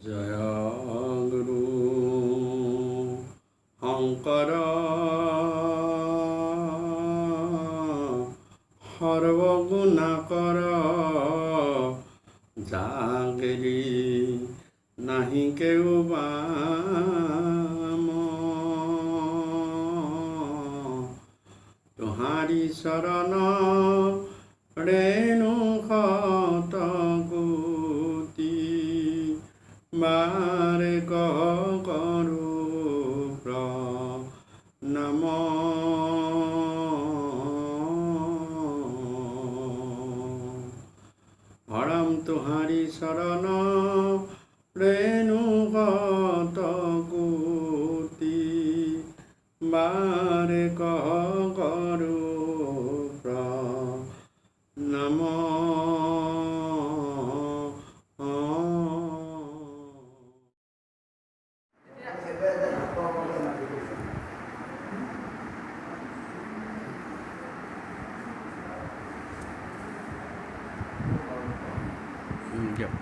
জয় গুৰু শংকৰ সৰ্বগুণাকৰ জাগেৰি নাহি কেও বাম তোহাৰি চৰণ ৰেণু শত কোটি বাৰে কৰো প্ৰণাম হৰম তোহাৰি চৰণ ৰেণু শত কোটি বাৰে কৰো প্ৰণাম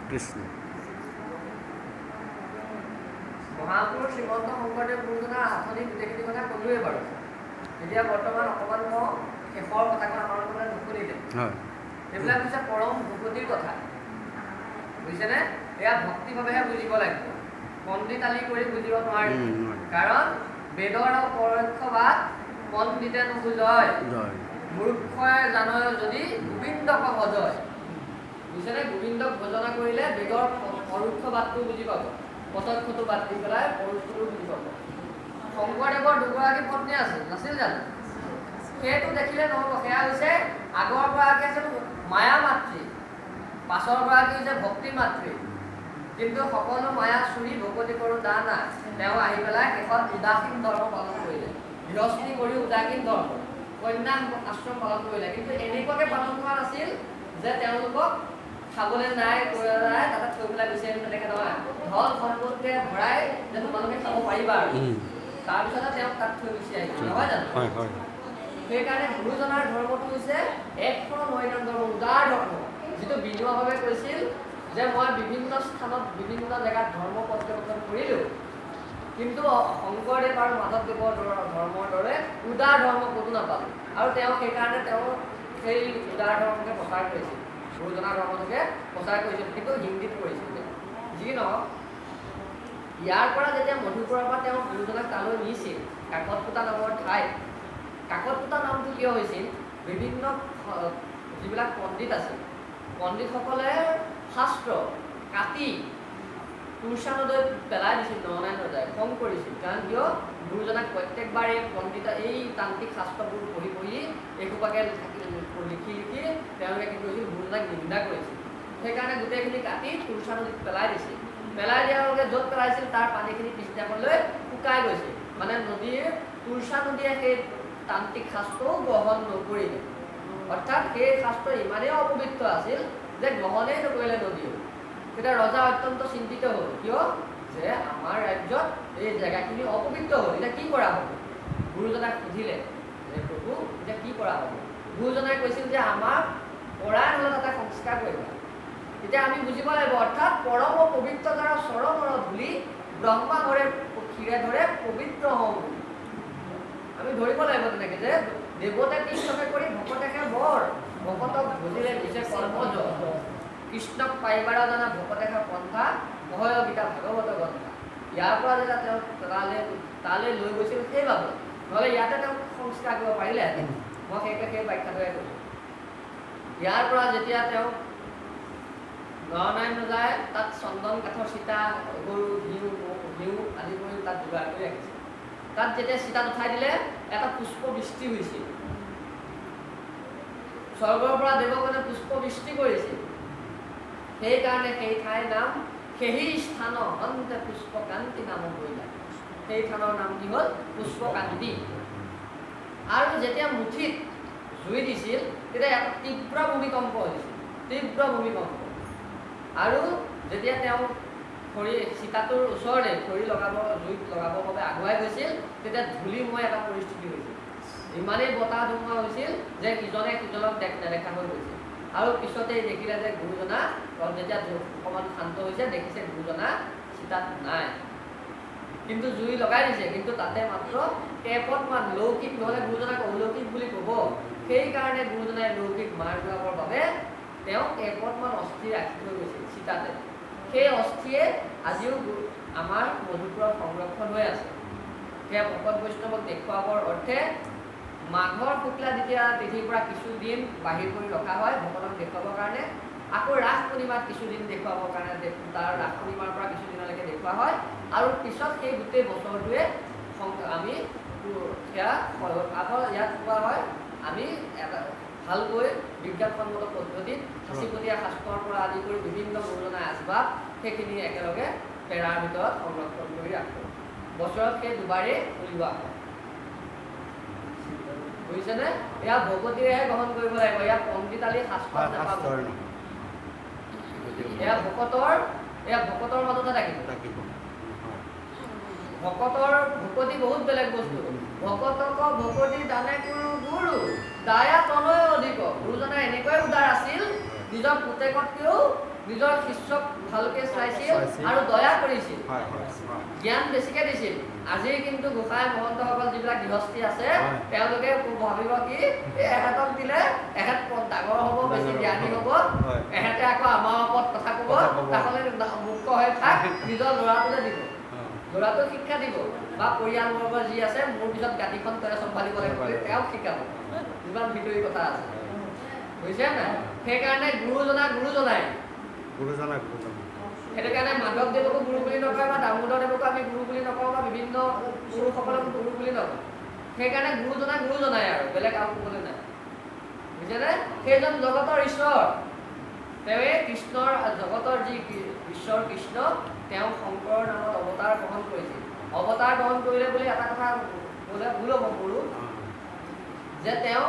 কৃষ্ণ মহাপুৰুষ শ্ৰীমন্ত শংকৰদেৱ গুৰুজনাৰ আঁচনি গোটেইখিনি কথা ক'লোৱেই বাৰু। এতিয়া বৰ্তমান অকণমান মই শেষৰ কথাখন আমাৰ মানে নুশুনিলে। এইবিলাক হৈছে পৰম ভকতিৰ কথা, বুজিছেনে? এয়া ভক্তিভাৱেহে বুজিব লাগিব, পণ্ডিতালি কৰি বুজিব নোৱাৰি। কাৰণ বেদৰ পৰোক্ষবাদ পণ্ডিতে নুবুজয়, মূৰ্খই জানয় যদি গোবিন্দক ভজয়। বুজিছেনে? গোবিন্দক ভজনা কৰিলে বেদৰ পৰোক্ষবাদটো বুজি পাব, প্ৰত্যক্ষটো বাদ দি পেলাই পৰোক্ষটো বুজি পাব। শংকৰদেৱৰ দুগৰাকী পত্নী আছিল, নাছিল জানো? সেইটো দেখিলে নহ'ব। সেয়া হৈছে আগৰ গৰাকী আছিল মায়া মাতৃ, পাছৰ গৰাকী হৈছে ভক্তি মাতৃ। কিন্তু সকলো মায়া চুৰি ভকতি কৰোঁ দানা, তেওঁ আহি পেলাই শেষত উদাসীন ধৰ্ম পালন কৰিলে। গৃহস্থী কৰি উদাসীন ধৰ্ম, কন্যা আশ্ৰম পালন কৰিলে। কিন্তু এনেকুৱাকৈ পালন কৰা নাছিল যে তেওঁলোকক খাবলৈ নাই তাতে থৈ পেলাই গুচি আহিম, তেনেকৈ নহয়। ধন সম্পত্তিৰে ভৰাই যে তোমালোকে খাব পাৰিবা, আৰু তাৰপিছতে তেওঁক তাত থৈ গুচি আহিছে, নহয় জানো? সেইকাৰণে গুৰুজনাৰ ধৰ্মটো হৈছে এক নৈনাম ধৰ্ম, উদাৰ ধৰ্ম, যিটো বিনুৱাভাৱে কৈছিল যে মই বিভিন্ন স্থানত বিভিন্ন জেগাত ধৰ্ম পৰ্যবেক্ষণ কৰিলোঁ, কিন্তু শংকৰদেৱ আৰু মাধৱদেৱৰ ধৰ্মৰ দৰে উদাৰ ধৰ্ম ক'তো নাপালোঁ। আৰু তেওঁ সেইকাৰণে তেওঁ সেই উদাৰ ধৰ্মকে প্ৰচাৰ কৰিছিল, গুৰুজনাৰ ধৰ্মটোকে প্ৰচাৰ কৰিছিল, কিন্তু হিন্দীত কৰিছিল। যি নহওক, ইয়াৰ পৰা যেতিয়া মধুপুৰৰ পৰা তেওঁ গুৰুজনাক তালৈ নিছিল, কাকতপুতা নামৰ ঠাইত। কাকতপুতা নামটো কিয় হৈছিল? বিভিন্ন যিবিলাক পণ্ডিত আছিল, পণ্ডিতসকলে শাস্ত্ৰ কাটি তুলসা নদীত পেলাই দিছিল, নৰনাৰায়ণ ৰজাই খং কৰিছিল। কাৰণ কিয়? গুৰুজনাক প্ৰত্যেকবাৰে পণ্ডিত এই তান্ত্ৰিক শাস্ত্ৰবোৰ পঢ়ি পঢ়ি একোপাকে লিখি লিখি তেওঁলোকে কি কৰিছিল? গুৰুজনাক নিন্দা কৰিছিল। সেইকাৰণে গোটেইখিনি কাটি তুলসা নদীত পেলাই দিছিল। পেলাই দিয়াৰ লগে য'ত পেলাইছিল তাৰ পানীখিনি পিছদিনাখনলৈ শুকাই গৈছিল। মানে নদীৰ তুলসা নদীয়ে সেই তান্ত্ৰিক শাস্ত্ৰও গ্ৰহণ নকৰিলে। অৰ্থাৎ সেই শাস্ত্ৰ ইমানেই অপবিত্ৰ আছিল যে গ্ৰহণেই নকৰিলে নদীয়ে। তেতিয়া ৰজা অত্যন্ত চিন্তিত হ'ল। কিয়? যে আমাৰ ৰাজ্যত এই জেগাখিনি অপবিত্ৰ হ'ল, এতিয়া কি কৰা হ'ব? গুৰুজনাক সুধিলে যে প্ৰভু এতিয়া কি কৰা হ'ব? গুৰুজনাই কৈছিল যে আমাক পৰাই হ'লে তাতে সংস্কাৰ কৰিবা। এতিয়া আমি বুজিব লাগিব, অৰ্থাৎ পৰম পবিত্ৰতাৰ চৰণৰ ধূলি ব্ৰহ্মা ধৰে ক্ষীৰে ধৰে পবিত্ৰ হওঁ বুলি আমি ধৰিব লাগিব। তেনেকৈ যে দেৱতে কৃষ্ণকে কৰি ভকতেকে বৰ, ভকতক ভজিলে দিছে কৰ্মজ, কৃষ্ণক পাইবাৰ জানা ভকতেকে পন্থা, মহয় গীতা ভাগৱত গ্ৰন্থা। ইয়াৰ পৰা যেতিয়া তেওঁ তালৈ লৈ গৈছিল সেইবাবে, নহ'লে ইয়াতে তেওঁক সংস্কাৰ কৰিব পাৰিলেহেঁতেন। মই সেই ব্যাখ্যাটোৱে কৈছোঁ। ইয়াৰ পৰা যেতিয়া তেওঁ নৰনাৰায়ণ ৰজাই তাত চন্দন কাঠৰ চিতা, গৰু ঘিউ আদি কৰি তাত যোগাৰ কৰি ৰাখিছিল। তাত যেতিয়া চিতাত উঠাই দিলে এটা পুষ্প বৃষ্টি হৈছিল, স্বৰ্গৰ পৰা দেৱগণে পুষ্প বৃষ্টি কৰিছিল। সেইকাৰণে সেই ঠাইৰ নাম সেই স্থান অন্তে পুষ্পকান্তি নাম কৰিলে। সেই থানৰ নাম কি হ'ল? পুষ্পকান্তি। আৰু যেতিয়া মুঠিত জুই দিছিল তেতিয়া এটা তীব্ৰ ভূমিকম্প হৈছিল, তীব্ৰ ভূমিকম্প। আৰু যেতিয়া তেওঁ খৰি চিতাটোৰ ওচৰতে খৰি জুইত লগাবৰ বাবে আগুৱাই গৈছিল, তেতিয়া ধূলিময় এটা পৰিস্থিতি হৈছিল। ইমানেই বতাহ ধুমুহা হৈছিল যে ইজনে সিজনক নেদেখা হৈ গৈছিল। আৰু পিছতে দেখিলে যে গুৰুজনা যেতিয়া অকণমান শান্ত হৈছে, দেখিছে গুৰুজনা চিতাত নাই, কিন্তু জুই লগাই দিছে, কিন্তু তাতে মাত্ৰ কেইপদমান লৌকিক নহ'লে গুৰুজনাক অলৌকিক বুলি ক'ব, সেইকাৰণে গুৰুজনাই লৌকিক মাৰ যোৱাবৰ বাবে তেওঁ কেইপদমান অস্থি ৰাখি থৈ গৈছিল চিতাতে। সেই অস্থিয়ে আজিও আমাৰ মধুপুৰত সংৰক্ষণ হৈ আছে। সেয়া ভকত বৈষ্ণৱক দেখুৱাবৰ অৰ্থে মাঘৰ শুক্লা দ্বিতীয়া তিথিৰ পৰা কিছুদিন বাহিৰ কৰি ৰখা হয় ভকতক দেখুৱাবৰ কাৰণে, আকৌ ৰাস পূৰ্ণিমাত কিছুদিন দেখুৱাবৰ কাৰণে তাৰ ৰাস পূৰ্ণিমাৰ পৰা কিছুদিনলৈকে দেখুওৱা হয়, আৰু পিছত সেই গোটেই বছৰটোৱে আমি সেয়া আকৌ ইয়াত কোৱা হয় আমি এটা ভালকৈ বিজ্ঞানসন্মত পদ্ধতিত সাঁচিপতীয়া শাস্ত্ৰৰ পৰা আদি কৰি বিভিন্ন গুৰুজনাই আচবাব সেইখিনি একেলগে পেৰাৰ ভিতৰত সংৰক্ষণ কৰি ৰাখোঁ। বছৰত সেই দুবাৰেই উলিওৱা হয়, বুজিছেনে? এয়া ভকতিৰেহে গ্ৰহণ কৰিব লাগিব, ইয়াত পণ্ডিতালী শাস্ত্ৰত নাপাব। এয়া ভকতৰ মাজতে থাকিব। ভকতৰ ভকতি বহুত বেলেগ বস্তু। ভকতক ভকতি দানে গুৰু দায়া তনয় অধিক। গুৰুজনাই এনেকৈ উদাৰ আছিল, নিজৰ পুতেকতকৈও নিজৰ শিষ্যক ভালকৈ চাইছিল আৰু দয়া কৰিছিল, জ্ঞান বেছিকৈ দিছিল। আজি কিন্তু গোসাঁই মহন্তসকল যিবিলাক গৃহস্থী আছে তেওঁলোকে ভাবিব কি এহেঁতক দিলে এহেঁত ডাঙৰ হ'ব, বেছি জ্ঞানী হ'ব, এহেঁতে আকৌ আমাৰ ওপৰত কথা ক'ব, তাহলে মুক্ত হৈ থাক, নিজৰ ল'ৰাটোলে দিব, ল'ৰাটোক শিক্ষা দিব, বা পৰিয়ালবৰ্গ যি আছে মোৰ পিছত গাঁঠিখন তই চম্ভালিব লাগিব বুলি তেওঁক শিকাব। ইমান ভিতৰি কথা আছে, বুজিছে নাই? সেইকাৰণে গুৰুজনাই সেইটো কাৰণে মাধৱদেৱকো গুৰু বুলি নকয়, বা দামোদৰ দেৱকো আমি গুৰু বুলি নকওঁ, বা বিভিন্ন গুৰুসকলক গুৰু বুলি নকওঁ। সেইকাৰণে গুৰুজনাই আৰু বেলেগ আৰু ক'বলৈ নাই, বুজিছেনে? সেইজন জগতৰ ঈশ্বৰ, তেওঁৱে কৃষ্ণৰ জগতৰ যি ঈশ্বৰ কৃষ্ণ, তেওঁ শংকৰৰ নামত অৱতাৰ গ্ৰহণ কৰিছিল। অৱতাৰ গ্ৰহণ কৰিলে বুলি এটা কথা বোলে ভুল হ'ব মোৰো, যে তেওঁ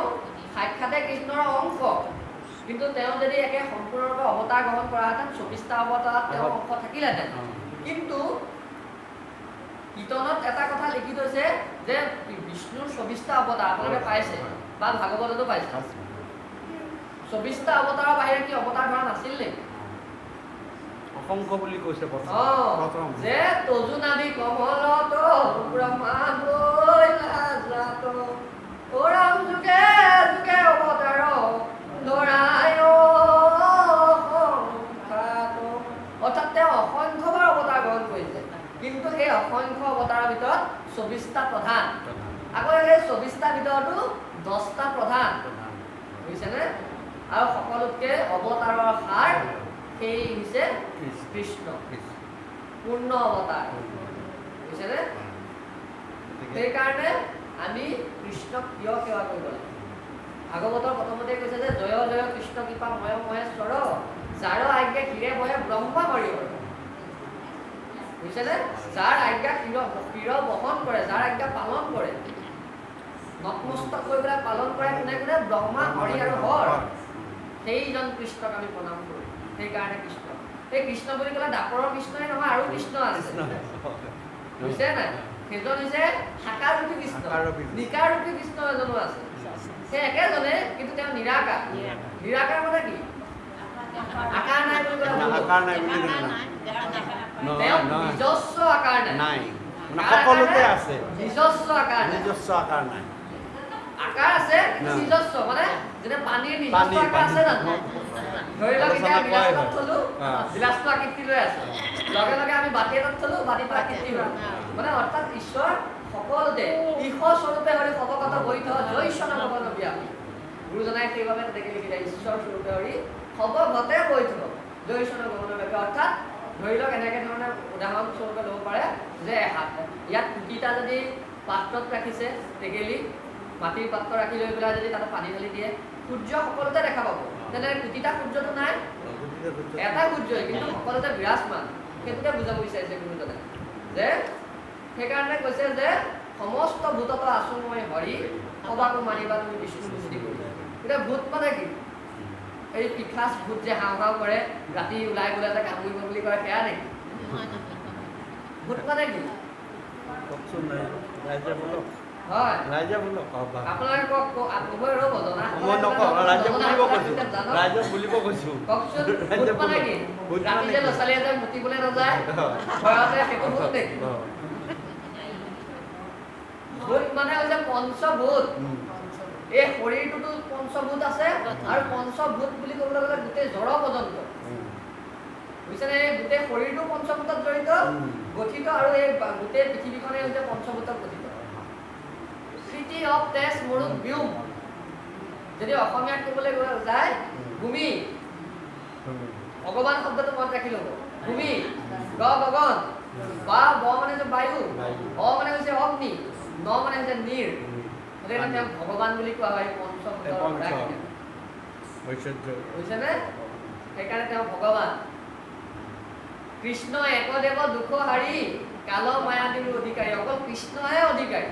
সাক্ষাতে কৃষ্ণৰ অংশ, কিন্তু তেওঁ যদি একে সম্পূৰ্ণৰূপে অৱতাৰ গ্ৰহণ কৰাহেঁতেন 24টা অৱতাৰত তেওঁৰ অংশ থাকিলেহেঁতেন। কিন্তু কীৰ্তনত এটা কথা লিখি থৈছে যে বিষ্ণুৰ 24টা অৱতাৰ আপোনালোকে পাইছে বা ভাগৱততো পাইছে। 24টা অৱতাৰৰ বাহিৰে কি অৱতাৰ ধৰা নাছিল নেকি? অসংখ্য বুলি কৈছে যে তজু নাভি কমলত ব্ৰহ্মা লাজাত ওৰাম যুগে যুগে অৱতাৰ ধৰায়। অৰ্থাৎ তেওঁ অসংখ্যবাৰ অৱতাৰ গ্ৰহণ কৰিছে, কিন্তু সেই অসংখ্য অৱতাৰৰ ভিতৰত 24টা প্ৰধান, আকৌ সেই 24টাৰ ভিতৰতো 10টা প্ৰধান, বুজিছেনে? আৰু সকলোতকৈ অৱতাৰৰ সাৰ সেই হৈছে কৃষ্ণ, পূৰ্ণ অৱতাৰ, বুজিছেনে? সেইকাৰণে আমি কৃষ্ণক কিয় সেৱা কৰিব লাগে? ভাগৱতৰ প্ৰথমতে কৈছে যে জয় জয় কৃষ্ণ কৃপা ময় মহেশ্বৰ, যাৰ আজ্ঞা ক্ষীৰে বহে ব্ৰহ্মা হৰিহৰ। বুজিছেনে? যাৰ আজ্ঞা ক্ষীৰ বহন কৰে, যাৰ আজ্ঞা পালন কৰে, নতমস্তক হৈ পেলাই পালন কৰে কোনে কোনে? ব্ৰহ্মা হৰি আৰু হৰ। সেইজন কৃষ্ণক আমি প্ৰণাম কৰোঁ। সেইকাৰণে কৃষ্ণ, সেই কৃষ্ণ বুলি ক'লে ডাপৰৰ কৃষ্ণই নহয়, আৰু কৃষ্ণ আছে, বুজিছে নাই? সেইজন হৈছে সাকাৰূপী কৃষ্ণ, নিকাৰূপী কৃষ্ণ এজনো আছে। সেই একেজনে, কিন্তু তেওঁ নিৰাকাৰ। নিৰাকাৰ মানে কি? আকাৰ নাই বুলি ক'লে তেওঁ নিজস্ব আকাৰ নাই, সকলোতে আছে, নিজস্ব আকাৰ নাই। আকাৰ আছে নিজস্ব, মানে যেনে পানীৰ নিজস্ব আকাৰ আছে জানো? ধৰি লওক এতিয়া গিলাচত থলো, গিলাচটো আকৃতি লৈ আছে, লগে লগে আমি বাতি এটাত থলো, বাতিটো আকৃতি হ'ল, মানে অৰ্থাৎ ঈশ্বৰ সকলোতে ঈশ্বৰ স্বৰূপে হৰি সবগত বৈধ জৈশ্বন ভগৱান ব্যাপী। গুৰুজনাই সেইবাবে তেনেকে লিখিলে, ঈশ্বৰ স্বৰূপে হৰি সবগতে বৈধ জৈশ্বন ভগৱান ব্যাপী। অৰ্থাৎ ধৰি লওক এনেকে ধৰণে উদাহৰণ স্বৰূপে ল'ব পাৰে যে ইয়াত কুটিটা যদি পাত্ৰত ৰাখিছে, টেকেলি মাটিৰ পাত্ৰ ৰাখি লৈ পেলাই যদি তাতে পানী ঢালি দিয়ে, সূৰ্য সকলোতে দেখা পাব। তেনেদৰে কুটিটা সূৰ্যটো নাই, এটা সূৰ্যই, কিন্তু সকলোতে বিৰাজমান। সেইটোকে বুজাব বিচাৰিছে গুৰুজনে, যে সেইকাৰণে কৈছে যে সমস্ত ভূতত আছো মই হৰি, সবাকো মানিবা তুমি বিষ্ণু বুদ্ধি কৰি। এতিয়া ভূত মানে কি? এই পিখাচ ভূত যে হাও হাও কৰে, ৰাতি ওলাই গ'লে যে কামুৰিব বুলি কয়, সেয়া নেকি? ভূত মানে কি? হয় ৰাইজে বোলো আপোনালোকে মই ৰ'ব জনা মই নকওঁ ৰাইজে বুলিব কৈছোঁ ৰাইজে বুলিব কৈছোঁ কওকচোন ভূত মানে কি ৰাতি যে ল'ৰা ছোৱালী এটাই মুতিবলৈ নাযায় ভয়তে সেইটো ভূত নেকি ভূত মানে হৈছে পঞ্চভূত এই শৰীৰটোতো পঞ্চভূত আছে আৰু পঞ্চভূত বুলি ক'বলৈ গ'লে গোটেই জড় পৰ্যন্ত বুজিছেনে এই গোটেই শৰীৰটো পঞ্চভূতত জড়িত গঠিত আৰু এই গোটেই পৃথিৱীখনে হৈছে পঞ্চভূতত গঠিত সিটি অফ তেজ মৰুত ব্যোম যদি অসমীয়াত ক'বলৈ যায় ভূমি ভগৱান শব্দটো মনত ৰাখি ল'ব ভূমি গ গগন বা ব মানে হৈছে বায়ু অ মানে হৈছে অগ্নি ন মানে হৈছে নীৰ গতিকে তেওঁক ভগৱান বুলি কোৱা হয় পঞ্চভূতৰ বুজিছেনে সেইকাৰণে তেওঁ ভগৱান কৃষ্ণ একদেৱ দুখ হাৰি কাল মায়াদীৰ অধিকাৰী অকল কৃষ্ণহে অধিকাৰী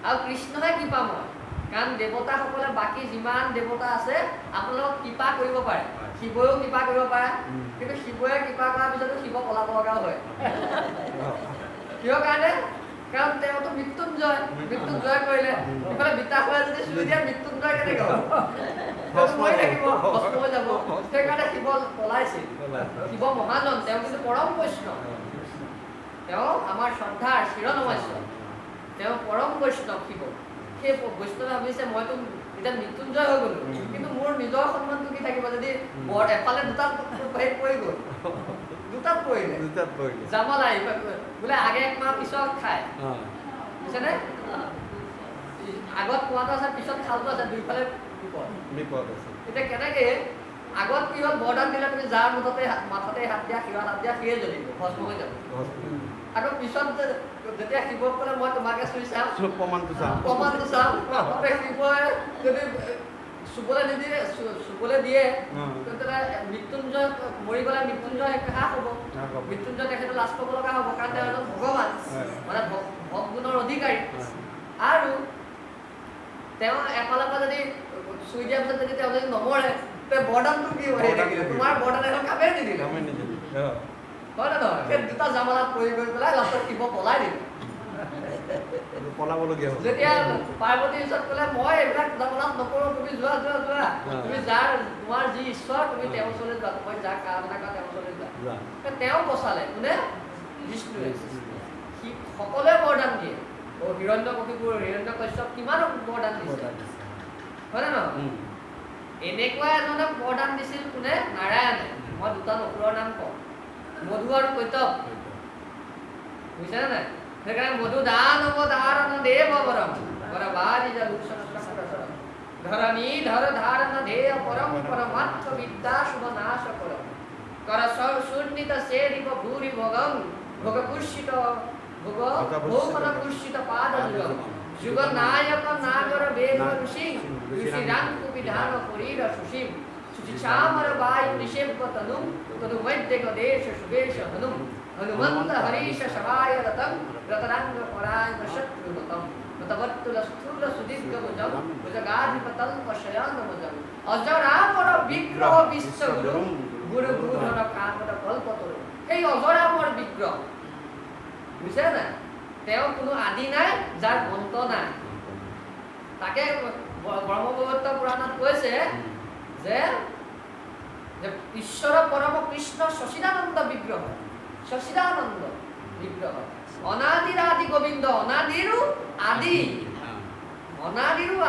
আৰু কৃষ্ণহে কৃপাময় কাৰণ দেৱতাসকলে বাকী যিমান দেৱতা আছে আপোনালোকক কৃপা কৰিব পাৰে শিৱয়েও কৃপা কৰিব পাৰে কিন্তু শিৱয়ে কৃপা কৰাৰ পিছতো শিৱ পলাব লগাও হয় কিয় কাৰণে কাৰণ তেওঁতো মৃত্যুঞ্জয় মৃত্যুঞ্জয় কৰিলে ইফালে বিতাসুৰে যদি চুই দিয়ে মৃত্যুঞ্জয় কেনেকৈ হ'ব ভস্ম হৈ থাকিব ভস্ম হৈ যাব সেইকাৰণে শিৱ পলাইছিল শিৱ মহাজন তেওঁ কিন্তু পৰম বৈষ্ণৱ তেওঁ আমাৰ শ্ৰদ্ধাৰ শিৰনমস্য তেওঁ পৰম বৈষ্ণৱ শিৱ সেই বৈষ্ণৱে ভাবিছে মইতো এতিয়া মৃত্যুঞ্জয় হৈ গ'লো কিন্তু মোৰ নিজৰ সন্মানটো কি থাকিব যদি বৰ এফালে দুটা হেৰি পৰি গ'ল দুটাত পৰিলে জামালাই বোলে আগে এক মাহ পিছত খায় বুজিছেনে আগত কুঁৱাটো আছে পিছত খালটো আছে দুইফালে বিপদ আছে এতিয়া কেনেকে আগত কি হ'ল বৰদান দিলে তুমি যাৰ মুঠতে মাথাতে হাত দিয়া শিৰত হাত দিয়া সিয়ে জ্বলিব ভস্ম হৈ যাব আকৌ পিছত যেতিয়া শিৱক ক'লে মই তোমাকে চুই চাম প্ৰমাণটো চাম শিৱই যদি চুবলৈ নিদিয়ে চুবলৈ দিয়ে তেতিয়াহ'লে মৃত্যুঞ্জয় মৰি গ'লে মৃত্যুঞ্জয় হ্ৰাস হ'ব মৃত্যুঞ্জয় তেখেতে লাজ পাব লগা হ'ব কাৰণ তেওঁ এজন ভগৱান মানে ভগগুণৰ অধিকাৰী আৰু তেওঁ এফালৰ পৰা যদি চুই দিয়াৰ পিছত যদি তেওঁ যদি নমৰে তেতিয়া বৰদানটো কি হৈ থাকিলে তোমাৰ বৰদান এখন কামেই নিদিলে হয় নে নহয় সেই দুটা জামালাত পৰি গৈ পেলাই লাষ্টত শিৱ পলাই দিলে পলাবলগীয়া হ'ল যেতিয়া পাৰ্বতীৰ ওচৰত ক'লে মই এইবিলাক জামালাত নকৰোঁ তুমি যোৱা যোৱা যোৱা তুমি যাৰ তোমাৰ যি ঈশ্বৰ তুমি তেওঁৰ ওচৰলৈ যোৱা মই যাৰ কামনা কৰা তেওঁৰ ওচৰলৈ যোৱা তেওঁ বচালে কোনে বিষ্ণুৱে সকলোৱে বৰদান দিয়ে হিৰণ্যকশিপুৰ হিৰণ্যকশ্যপ কিমান বৰদান দিছে হয় নে নহয় এনেকুৱা এজনে বৰদান দিছিল কোনে নাৰায়ণে মই দুটা অসুৰৰ নাম কওঁ মধু আৰু কৈতৱ বুজিছেনে নাই সেইকাৰণে মধু দানৱ ধাৰণ দেৱ বৰম বৰবাদি জলুষণ চক্ৰধৰ ধৰণী ধৰ ধারণ ধেয় পরম পরমাত্ম বিদ্যা শুভ নাশ কর কর শূন্যিত সেরিব ভূরি ভগং ভোগ কুর্ষিত ভোগ ভোগন কুর্ষিত পাদ যুগ যুগ নায়ক নাগর বেদ ঋষি ঋষিরাঙ্কু বিধান পরীর সুষিম সুচিচামর বায়ু নিষেভ তনু তনু মধ্যক দেশ সুবেশ হনু হনুমন্ত হरीश সহায় রতং রতনাঙ্গ পরায় শত্রুহতম তবত্তুল স্থূল সুদীর্ঘ ভুজং ভুজগাধিপতল পশয়ন ভুজং অজরামর বিগ্রহ বিশ্বগুরু গুরু গুরুধর কামর কল্পতরু এই অজরামর বিগ্রহ বুঝছে না তেও কোনো আদি নাই যার অন্ত নাই তাকে ব্রহ্মবৈবর্ত পুরাণত কৈছে যে ঈশ্বর পরম কৃষ্ণ শশিদানন্দ বিগ্রহ শশিদানন্দ বিগ্রহ অনাদির আদি গোবিন্দ অনাদিরু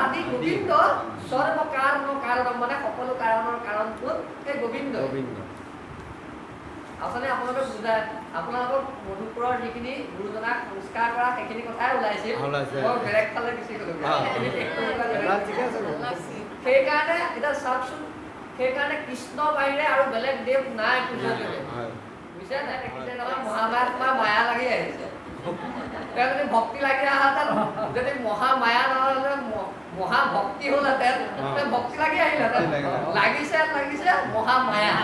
আদি গোবিন্দ সর্ব কারণ কারণ মানে সকলো কাৰণৰ কাৰণ কোন এই গোবিন্দ আসলে আপোনালোকে বুজায় আপোনালোকৰ মধুপুৰৰ যিখিনি গুৰুজনাক সংস্কাৰ কৰা সেইখিনি কথাই ওলাইছিল মই বেলেগ ফালে গুচি গ'লো সেইকাৰণে এটা চাওকচোন সেইকাৰণে কৃষ্ণ বাহিৰে আৰু বেলেগ দেৱ নাই পূজাবলৈ বুজিছে নাই দেখিছে নহয় মহামায়া মায়া লাগি আহিছে তেওঁ যদি ভক্তি লাগি আহাতেন যদি মহামায়া নহ'লে মহাভক্তি হ'লহেঁতেন ভক্তি লাগি আহিলেহেঁতেন লাগিছে মহামায়া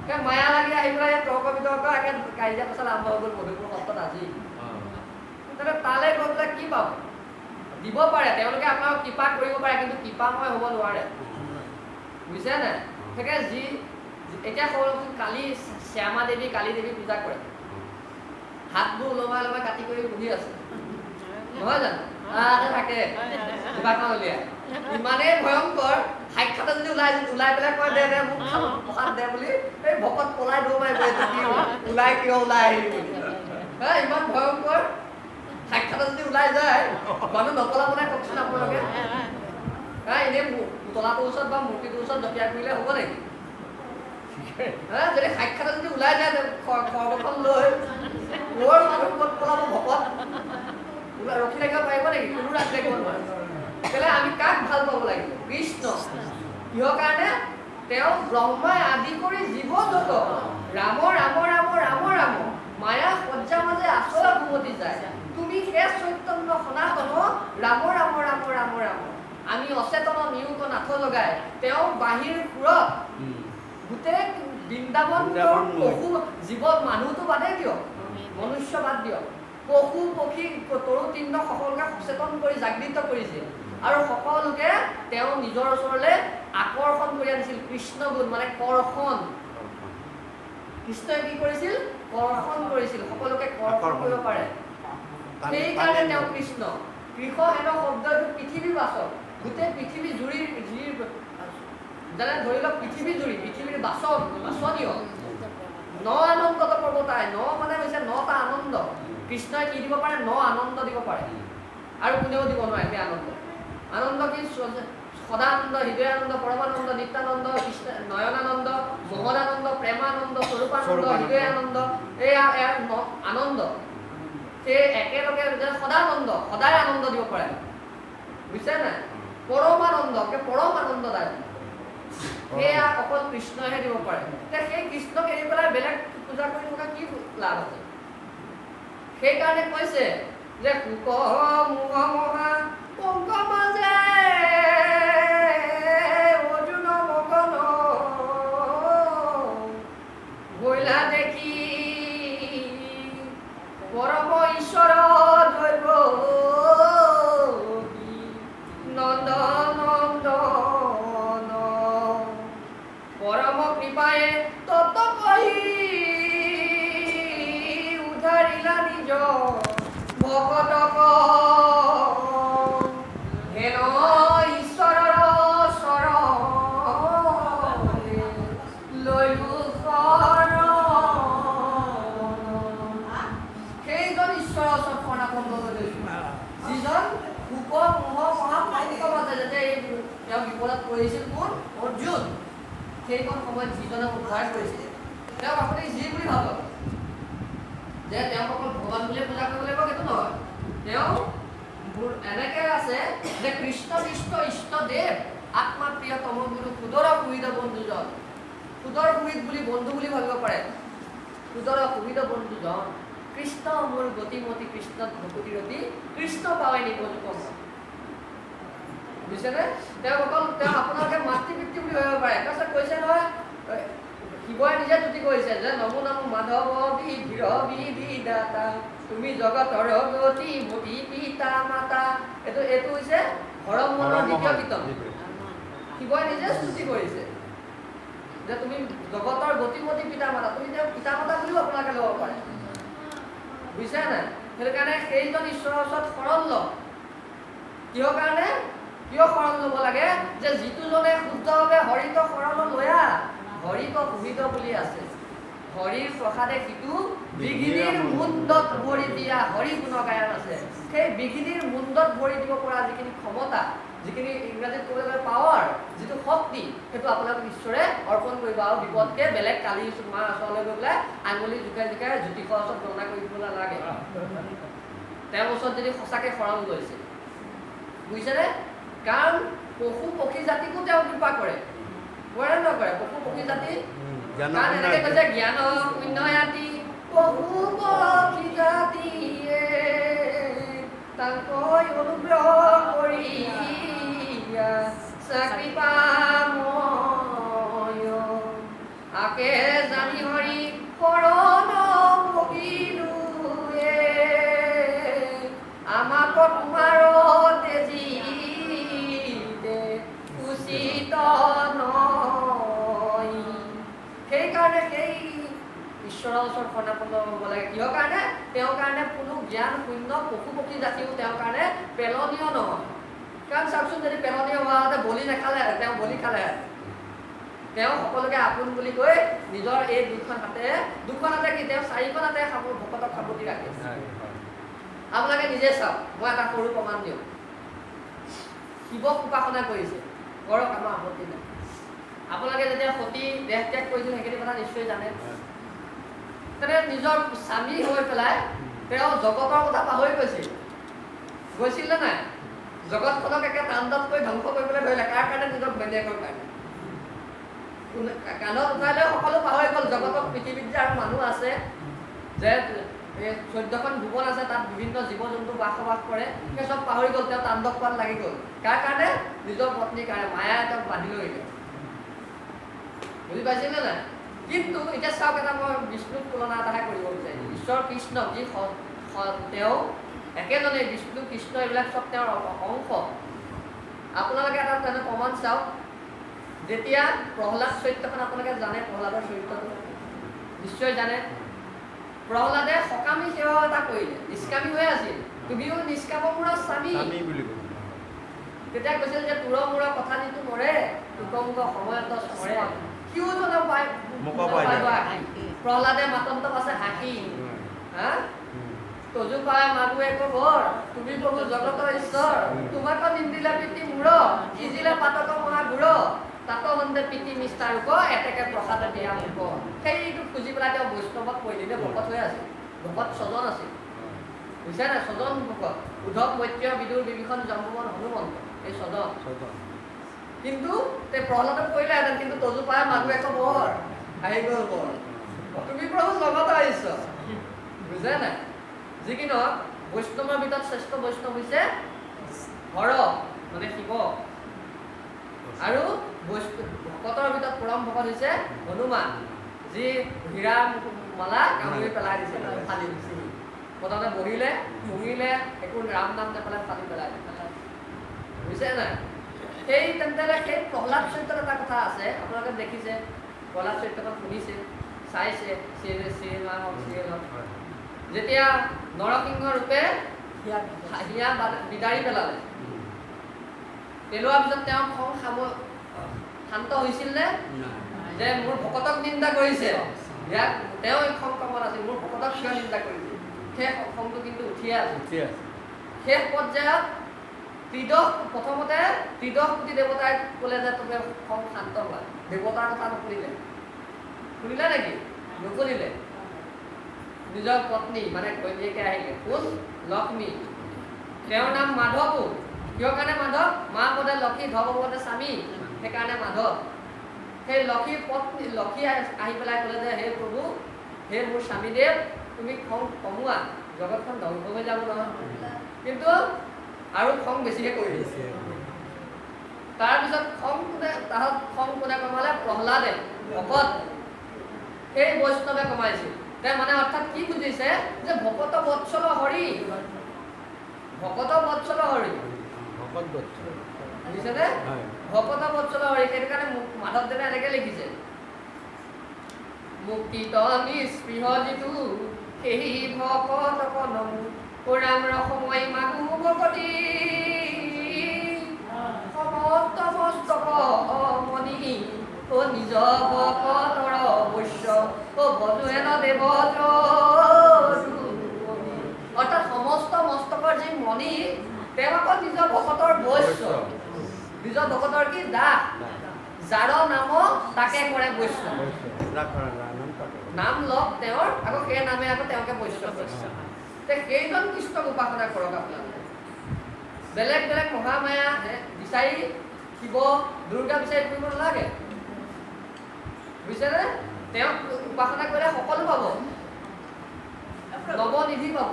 সেই মায়া লাগি আহি পেলাই তৰ্ক বিতৰ্ক একে কাজিয়া পেচাল আৰম্ভ হৈ গ'ল মধুপুৰ সত্ৰত আজি তালৈ গৈ পেলাই কি পাব দিব পাৰে তেওঁলোকে আপোনাক কৃপা কৰিব পাৰে কিন্তু কৃপাময় হ'ব নোৱাৰে বুজিছে নাই সেইকাৰণে যি এতিয়া কালি শ্যামা দেৱী কালী দেৱী পূজা কৰে হাতবোৰ ওলমাই ওলমাই কাটি কৰি বহি আছে নহয় জানো থাকে কিবাখন উলিয়াই ইমানেই ভয়ংকৰ সাক্ষাতে যদি ওলাই পেলাই কয় দে দে মোক প্ৰসাদ দে বুলি এই ভকত পলাই দৌৰ মাৰিব এইটো কি ওলাই কিয় ওলাই আহিলি বুলি ইমান ভয়ংকৰ সাক্ষাতে যদি ওলাই যায় মানুহ নকলাব নাই কওকচোন আপোনালোকে এনেই পুতলাটোৰ ওচৰত বা মূৰ্তিটোৰ ওচৰত জঁপিয়াই ফুৰিলে হ'ব নেকি যদি সাক্ষাতে যদি ওলাই যায় খৰ্গখন লৈ কৰ মানুহ ক'ত পলাব ভকত ৰখি থাকিব পাৰিব নেকি কোনো ৰাখি থাকিব নোৱাৰে কেলে আমি কাক ভাল পাব লাগিব কৃষ্ণ কিহৰ কাৰণে তেওঁ ব্ৰহ্মাই আদি কৰি জীৱ জগত ৰাম ৰাম ৰাম ৰাম ৰাম মায়া সজ্জা মাজে আচল ঘুমতি যায় তুমি হে চৈতন্য সনাতন ৰাম ৰাম ৰাম ৰাম ৰাম আমি অচেতন নিয়োগ নাথ লগাই তেওঁ বাহিৰ সুৰত গোটেই বৃন্দাবন পশু জীৱ মানুহটো বাদে দিয়ক মনুষ্য বাদ দিয়ক পশু পক্ষী তৰু তিন্ন সকলোকে সচেতন কৰি জাগৃত কৰিছিল আৰু সকলোকে তেওঁ নিজৰ ওচৰলৈ আকৰ্ষণ কৰি আনিছিল কৃষ্ণ গুণ মানে কৰ্ষণ কৃষ্ণই কি কৰিছিল কৰ্ষণ কৰিছিল সকলোকে কৰ্ষণ কৰিব পাৰে সেইকাৰণে তেওঁ কৃষ্ণ কৃষ হেন শব্দটো পৃথিৱীবাচক গোটেই পৃথিৱী জুৰি যেনে ধৰি লওক পৃথিৱী জুৰি পৃথিৱীৰ বাচনীয় ন আনন্দত পৰ্বতাই ন মানে হৈছে নটা আনন্দ কৃষ্ণই কি দিব পাৰে ন আনন্দ দিব পাৰে আৰু কোনেও দিব নোৱাৰে সেই আনন্দ কি সদানন্দ হৃদয়ানন্দ পৰমানন্দ নিত্যানন্দ কৃষ্ণ নয়নানন্দ মোহনানন্দ প্ৰেমানন্দ স্বৰূপানন্দ হৃদয়ানন্দ এয়া আনন্দ সেই একেলগে সদানন্দ সদায় আনন্দ দিব পাৰে বুজিছে নাই পৰমানন্দ পৰম আনন্দদায়ক সেয়া অকল কৃষ্ণহে দিব পাৰে সেই কৃষ্ণক এৰি পেলাই বেলেগ পূজা কৰি থকা কি লাভ আছে সেইকাৰণে কৈছে যে কুক মুহ মহা পংক মাজে অৰ্জুন মগন ভৈলা দেখি পৰম ঈশ্বৰ দৈৱ নন্দ নন্দন পৰম কৃপায়ে তত কহি উধাৰিলা নিজ ভকতক হেন ঈশ্বৰৰ চৰণে লৈলো শৰণ সেইজন ঈশ্বৰৰ ওচৰত প্ৰণাপন কৰিবলৈ যিজন কুক মুহ মহাপংক মাজে যাতে তেওঁ বিপদত পৰিছিল কোন অৰ্জুন সেইখন সময়ত যিজনে উদ্ধাৰ কৰিছিল তেওঁক আপুনি যি বুলি ভাবক যে তেওঁক অকল ভগৱান বুলিয়ে পূজা কৰিব লাগিব সেইটো নহয় তেওঁ এনেকে আছে যে কৃষ্ণ কৃষ্ণ ইষ্টদেৱ আত্মা প্ৰিয়তম গুৰু সুদৰ সুহিত বন্ধুজন সুদৰ সুহিত বুলি বন্ধু বুলি ভাবিব পাৰে সুদৰ সুহিত বন্ধুজন কৃষ্ণ মোৰ গতিমতী কৃষ্ণ ভকুতিৰতী কৃষ্ণ পাৱাই নিবজুকম বুজিছেনে তেওঁ অকল তেওঁ আপোনালোকে মাতৃবৃত্তি বুলি ভাবিব পাৰে তাৰপিছত কৈছে নহয় শিৱই নিজে তুতি কৰিছে যে নমো নমো মাধৱ বিধিৰ বিধাতা তুমি জগতৰ গতি মতি পিতা মাতা এইটো হৈছে হৰম মনৰ দ্বিতীয় কীৰ্তন শিৱই নিজে স্তুতি কৰিছে যে তুমি জগতৰ গতিমতী পিতা মাতা তুমি তেওঁ পিতা মাতা বুলিও আপোনালোকে ল'ব পাৰে বুজিছে নাই সেইটো কাৰণে সেইজন ঈশ্বৰৰ ওচৰত শৰণ লওক কিহৰ কাৰণে কিয় শৰণ ল'ব লাগে যে যিটোজনে শুদ্ধভাৱে হৰিক শৰণ লয়া হৰিক সুহিত বুলি আছে হৰিৰ প্ৰসাদে সিটো বিঘিনিৰ মুণ্ডত ভৰি দিয়া হৰি গুণগায়ন আছে সেই বিঘিনিৰ মুণ্ডত ভৰি দিব পৰা যিখিনি ক্ষমতা যিখিনি ইংৰাজীত ক'বলৈ গ'লে পাৱাৰ যিটো শক্তি সেইটো আপোনালোক ঈশ্বৰে অৰ্পণ কৰিব আৰু বিপদকে বেলেগ কালি মা ওচৰলৈ গৈ পেলাই আঙুলি জোকাই জোকাই জ্যোতিষৰ ওচৰত গণনা কৰি দিব নালাগে তেওঁৰ ওচৰত যদি সঁচাকৈ শৰণ লৈছে বুজিছেনে কাৰণ পশু পক্ষী জাতিকো তেওঁ কৃপা কৰে নকৰে পশু পক্ষী জাতি কাৰণ এনেকৈ কৈছে জ্ঞান শূন্যয়াতি পশু পক্ষী জাতিয়ে তাকৈ অনুগ্ৰহ কৰি কৃপাময় আকে জানি হৰি শৰণ ভগিলোৱে আমাক তোমাৰ তেজি উচিত নহয় সেইকাৰণে সেই ঈশ্বৰৰ ওচৰত হ'ব লাগে কিহৰ কাৰণে তেওঁৰ কাৰণে কোনো জ্ঞান শূন্য পশু পক্ষী জাতিও তেওঁৰ কাৰণে পেলনীয় নহয় কাৰণ চাওকচোন যদি পেলনীয় হোৱা হ'লে বলি নাখালে তেওঁ বলি খালে তেওঁ সকলোকে আপোন বুলি কৈ নিজৰ এই দুখন হাতে কি তেওঁ চাৰিখন হাতে ভকতক সাৱটি ৰাখে আপোনালোকে নিজে চাওক মই এটা সৰু প্ৰমাণ দিওঁ শিৱক উপাসনা কৰিছে কৰক আমাৰ আপত্তি নাই আপোনালোকে যেতিয়া সতী দেহ ত্যাগ কৰিছিল সেইখিনি কথা নিশ্চয় জানে তেনে নিজৰ স্বামী হৈ পেলাই তেওঁ জগতৰ কথা পাহৰি গৈছিল নে নাই জগতখনক একে তাণ্ডৱ কৰি ধ্বংস কৰিবলৈ ধৰিলে কাৰ কাৰণে নিজৰ বেলেগৰ কাৰণে কাণত উঠাই লৈ সকলো পাহৰি গ'ল জগতত পৃথিৱীত যে আৰু মানুহ আছে যে 14খন ভুৱন আছে তাত বিভিন্ন জীৱ জন্তু বসবাস কৰে সেই চব পাহৰি গ'ল তেওঁ তাণ্ডৱ কৰাত লাগি গ'ল কাৰ কাৰণে নিজৰ পত্নীৰ কাৰণে মায়াই তেওঁক বান্ধি লৈ গ'ল বুজি পাইছেনে নাই কিন্তু এতিয়া চাওক এটা মই বিষ্ণুক তুলনা এটাহে কৰিব বিচাৰিছোঁ ঈশ্বৰ কৃষ্ণ যি তেওঁ একেজনে বিষ্ণু কৃষ্ণ এইবিলাক চব তেওঁৰ অংশ আপোনালোকে এটা তেনে প্ৰমাণ চাওক যেতিয়া প্ৰহ্লাদ চৰিত্ৰখন আপোনালোকে জানে প্ৰহ্লাদৰ চৰিত্ৰটো নিশ্চয় জানে প্ৰহ্লাদে সকামী সেৱা এটা কৰিলে নিষ্কামী হৈ আছিল তুমিও নিষ্কাম মূৰৰ স্বামী তেতিয়া কৈছিল যে তোৰ মূৰৰ কথা নিতো মৰে তোক সময়ত চৰে কিয় জনা পায় প্ৰহ্লাদে মাতন্তক আছে হাঁহি হা তজু পায় মাগু এক ঘৰ তুমি প্ৰভু জগতৰ ঈশ্বৰ তোমাক নিন্দিলা পিতৃ মূৰ সিজিলা পাতক মহাগুৰ তাত হন্দে পিতৃ নিষ্ঠাৰূপ এতেকে প্ৰসাদ দিয়া মুখ সেইটো খুজি পেলাই তেওঁ বৈষ্ণৱক কৈ দিলে ভকত হৈ আছিল ভকত ছজন আছিল বুজিছে নাই ছজন ভকত উদ্ধৱ মৈত্য বিদুৰ বিভীষণ জম্বুবন হনুমন্ত এই ছজন কিন্তু তে প্ৰহ্লাদক কৈলেহেঁতেন কিন্তু তজু পায় মাগু এক বৰ আহি গ'ল বৰ তুমি প্ৰভু জগতৰ ঈশ্বৰ বুজিছে নাই যি কি নহওক বৈষ্ণৱৰ ভিতৰত শ্ৰেষ্ঠ বৈষ্ণৱ হৈছে হৰ মানে শিৱ আৰু ভকতৰ ভিতৰত পৰম ভকত হৈছে হনুমান যি হীৰা মালা কামুৰি পেলাই দিছিল ফালি দিছিল প্ৰথমতে বহিলে শুঙিলে একো ৰাম নাম নেপালে ফালি পেলাই বুজিছে নাই সেই তেন্তে সেই প্ৰহ্লাদ চৰিত্ৰত এটা কথা আছে আপোনালোকে দেখিছে প্ৰহ্লাদ চৰিত্ৰখন শুনিছে চাইছে চিনেমা হওক চিৰিয়েল হওক যেতিয়া নৰসিংহ ৰূপে হিয়া বিদাৰি পেলালে পেলোৱাৰ পিছত তেওঁ খং শান্ত হৈছিল নে যে মোৰ ভকতক নিন্দা কৰিছে ইয়াক তেওঁ খং কমত আছিল মোৰ ভকতক কিয় নিন্দা কৰিছে সেই খংটো কিন্তু উঠিয়ে আছে শেষ পৰ্যায়ত প্ৰথমতে ত্ৰিদশ কোটি দেৱতাই ক'লে যে তুমি খং শান্ত হোৱা দেৱতাৰ কথা শুনিলে নেকি নুশুনিলে নিজৰ পত্নী মানে ঘৈণীয়েকে আহিলে কোন লক্ষ্মী তেওঁৰ নাম মাধৱো কিয় কাৰণে মাধৱ মা পদে লক্ষী ধৱপদে স্বামী সেইকাৰণে মাধৱ সেই লক্ষীৰ পত্নী লক্ষী আহি পেলাই ক'লে যে হে প্ৰভু হে মোৰ স্বামীদেৱ তুমি খং কমোৱা জগতখন ধ্বংস হৈ যাব নহয় কিন্তু আৰু খং বেছিকৈ কৰি দিছে তাৰপিছত খং কোনে কমালে প্ৰহ্লাদে ভকত সেই বৈষ্ণৱে কমাইছিল মানে অৰ্থাৎ কি বুজিছে যে ভকত বৎসল হৰি বুজিছেনে ভকত বৎসল হৰি সেইটো কাৰণে মাধৱদেৱে এনেকে লিখিছে মুক্তিত নিস্পৃহ যিটো সেই ভকত নমু ৰামৰ সময় মাগু ভকতি সমস্ত মস্তক মণি ও নিজ ভকতৰ বৈশ্য ও বধুৱেন দেৱ অৰ্থাৎ সমস্ত মস্তকৰ যি মণি তেওঁ আকৌ নিজৰ ভকতৰ বৈশ্য নিজৰ ভকতৰ কি দাস যাৰ নাম তাকে কৰে বৈশ্য নাম লগ তেওঁৰ আকৌ সেই নামে আকৌ তেওঁকে বৈশ্য সেইজন কৃষ্ণক উপাসনা কৰক আপোনালোকে বেলেগ বেলেগ মহামায়া বিচাৰি শিৱ দুৰ্গা বিচাৰি ফুৰিব নালাগে বুজিছেনে তেওঁক উপাসনা কৰিলে সকলো পাব নৱনিধি পাব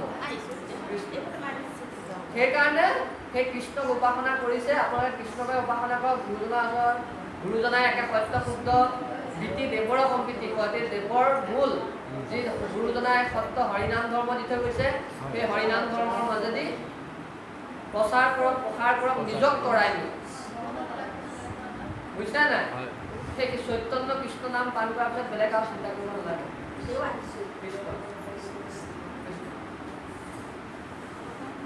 সেইকাৰণে সেই কৃষ্ণক উপাসনা কৰিছে আপোনালোকে কৃষ্ণকে উপাসনা কৰক গুৰুজনাই একে সত্য শুদ্ধ ৰীতি দেৱৰ সম্প্ৰীতি দেৱৰ মূল যি গুৰুজনাই সত্য হৰিনাম ধৰ্ম দি থৈ গৈছে সেই হৰিনাম ধৰ্মৰ মাজেদি প্ৰচাৰ কৰক প্ৰসাৰ কৰক নিজক তৰাই নিয়ক বুজিছে নাই সেই চৈতন্য কৃষ্ণ নাম পান কৰাৰ পিছত বেলেগ আৰু চিন্তা কৰিব নালাগে কৃষ্ণ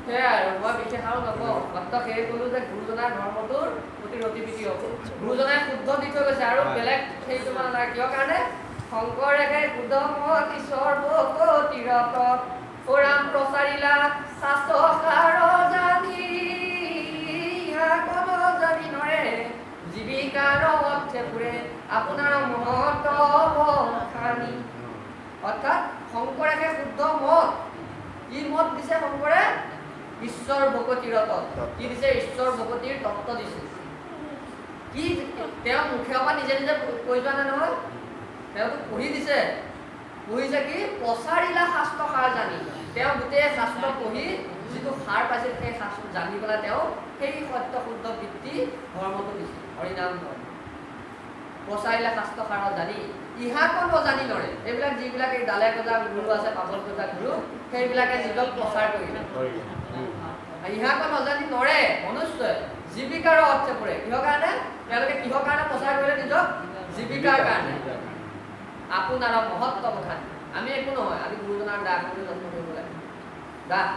সেয়াই আৰু মই বিশেষ আৰু নকওঁ মাত্ৰ সেয়ে ক'লো যে গুৰুজনাৰ ধৰ্মটোৰ প্ৰতি ৰতিবিধি হ'ব গুৰুজনাই শুদ্ধ দি থৈ গৈছে আৰু বেলেগ সেই কৰিব নালাগে কিয় কাৰণে শংকৰে গুদমত ঈশ্বৰ ভকতিৰত ওৰাম প্ৰচাৰিলা শাস্ত্ৰসাৰ জানি কোনো জানি নৰে জীৱিকাৰ অৰ্থে পুৰে আপোনাৰ মহৎ অৰ্থাৎ শংকৰে শুদ্ধ মত কি মত দিছে শংকৰে ঈশ্বৰ ভকতিৰ তত্ত্ব কি দিছে ঈশ্বৰ ভকতিৰ তত্ত্ব দিছে কি তেওঁ মুখেৰ পৰা নিজে নিজে কৈ যোৱা নাই নহয় তেওঁতো পঢ়ি দিছে পঢ়িছে কি প্ৰচাৰিলা শাস্ত্ৰ সাৰ জানি তেওঁ গোটেই শাস্ত্ৰ পঢ়ি যিটো সাৰ পাইছিল সেই শাস্ত্ৰ জানি পেলাই তেওঁ সেই সত্য শুদ্ধ বৃত্তি ধৰ্মটো দিছে হৰিনাম ধৰ্ম প্ৰচাৰিলা শাস্ত্ৰ সাৰ জানি ইহাকো নজানি নৰে এইবিলাক যিবিলাক এই ডালে গজা গুৰু আছে পাগল গজা গুৰু সেইবিলাকে নিজক প্ৰচাৰ কৰিলে ইহাকো নজানি নৰে মনুষ্যই জীৱিকাৰ অৰ্থে পৰে কিহৰ কাৰণে তেওঁলোকে কিহৰ কাৰণে প্ৰচাৰ কৰিলে নিজক জীৱিকাৰ কাৰণে আপোনাৰ মহত্ব কথা আমি একো নহয় আমি গুৰুজনাৰ দাস বুলি যত্ন কৰিব লাগে দাস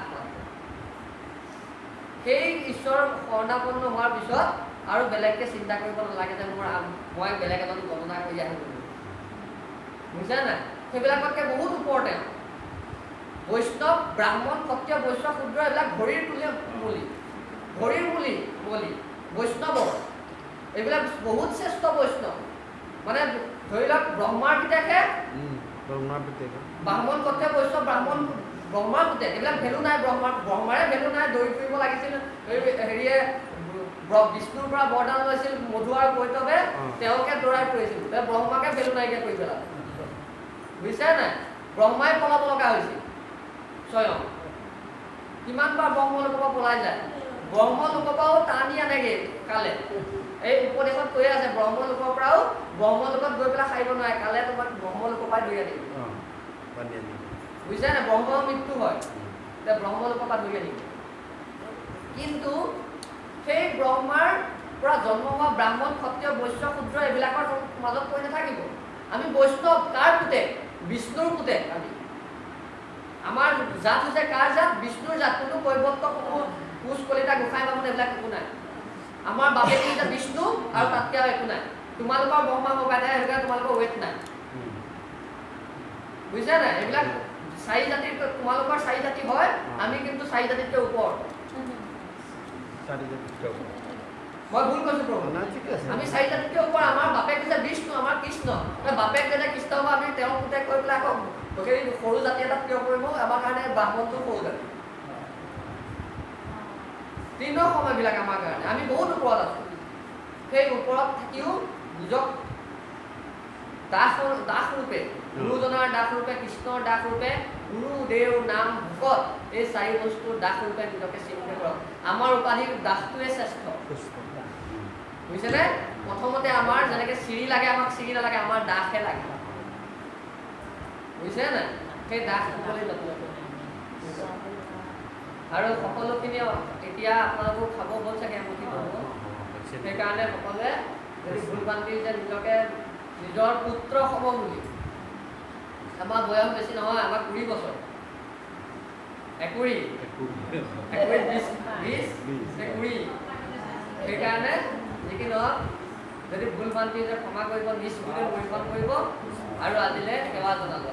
সেই ঈশ্বৰ শৰণাপন্ন হোৱাৰ পিছত আৰু বেলেগকে চিন্তা কৰিব নালাগে যে মই বেলেগ এজন গণনা কৰি আহিব বুজিছে নাই সেইবিলাকতকৈ বহুত ওপৰতে বৈষ্ণৱ ব্ৰাহ্মণ ক্ষত্ৰিয় বৈষ্ণৱ শূদ্ৰ এইবিলাক ভৰিৰ তুলি বলি বৈষ্ণৱ এইবিলাক বহুত শ্ৰেষ্ঠ বৈষ্ণৱ মানে ধৰি লওক ব্ৰহ্মাৰ পিতেকে ব্ৰাহ্মণ ক্ষত্ৰিয় বৈষ্ণৱ ব্ৰহ্মাৰ পিতেক এইবিলাক ভেলু নাই ব্ৰহ্মাৰে ভেলু নাই দৌৰি ফুৰিব লাগিছিল হেৰিয়ে বিষ্ণুৰ পৰা বৰদান লৈছিল মধু আৰু কৈতৱে তেওঁকে দৌৰাই ফুৰিছিল ব্ৰহ্মাকে ভেলু নাইকিয়া কৰি পেলালে বুজিছে নাই ব্ৰহ্মাই পলাব লগা হৈছিল স্বয়ং কিমানবাৰ ব্ৰহ্মলোকৰ পৰা পলাই যায় ব্ৰহ্মলোকৰ পৰাও টানি আনেগৈ কালে এই উপদেশত কৈ আছে ব্ৰহ্মলোকৰ পৰাও ব্ৰহ্মলোকত গৈ পেলাই সাৰিব নোৱাৰে কালে তোমাক ব্ৰহ্মলোকৰ পৰাই ধৰি আনিব বুজিছে নাই ব্ৰহ্মৰ মৃত্যু হয় এতিয়া ব্ৰহ্মলোকৰ পৰা ধৰি আনিব কিন্তু সেই ব্ৰহ্মাৰ পৰা জন্ম হোৱা ব্ৰাহ্মণ ক্ষত্ৰিয় বৈশ্য শূদ্ৰ এইবিলাকৰ মাজত কৈ নাথাকিব আমি বৈষ্ণৱ কাৰ পুতেক বিষ্ণুৰ পুতেক আমি আমাৰ জাত হৈছে কাৰ জাত বিষ্ণুৰ জাত কোনো কৈৱত্য কোনো কোচ কলিতা গোসাঁই বামুণ এইবিলাক একো নাই আমাৰ বাপেক হৈছে বিষ্ণু আৰু তাতকৈ আৰু একো নাই তোমালোকৰ ব্ৰহ্মা মোবাইল সেইবিলাক তোমালোকৰ ৱেট নাই বুজিছা নাই এইবিলাক চাৰি জাতিৰ তোমালোকৰ চাৰি জাতি হয় আমি কিন্তু চাৰি জাতিতকৈ ওপৰত মই ভুল কৈছো প্ৰভু আমি চাৰি জাতিতকৈ ওপৰত আমাৰ বাপেক হৈছে বিষ্ণু আমাৰ কৃষ্ণ বাপেক যেতিয়া কৃষ্ণ হ'ব আমি তেওঁৰ পুতেক কৈ পেলাই আকৌ সেই সৰু জাতি এটাত কিয় কৰিব আমাৰ কাৰণে ব্ৰাহ্মণটো সৰু জাতি তিন সময়বিলাক আমাৰ কাৰণে আমি বহুত ওপৰত আছো সেই ওপৰত থাকিও নিজক দাস ৰূপে গুৰুজনাৰ দাস ৰূপে কৃষ্ণৰ দাস ৰূপে গুৰু দেও নাম ভকত এই চাৰি বস্তুৰ দাস ৰূপে নিজকে চিন্তা কৰক আমাৰ উপাধিৰ দাসটোৱে শ্ৰেষ্ঠ বুজিছেনে প্ৰথমতে আমাৰ যেনেকৈ চিৰি লাগে আমাক চিৰি নালাগে আমাৰ দাসহে লাগে বুজিছে নাই সেই দাস সকলোৱে যত্ন আৰু সকলোখিনি এতিয়া আপোনালোকক খাব হ'ল চাগে এমুঠি পাব সেইকাৰণে সকলোৱে যদি ভুল বান্ধি যে নিজকে নিজৰ পুত্ৰ হ'ব বুলি আমাৰ বয়স বেছি নহয় আমাৰ 20 বছৰ 20 সেইকাৰণে যিকি নহওক যদি ভুল বান্ধি যে ক্ষমা কৰিব নিজ বুলি পৰিৱৰ্তন কৰিব আৰু আজিলৈ সেৱা জনাব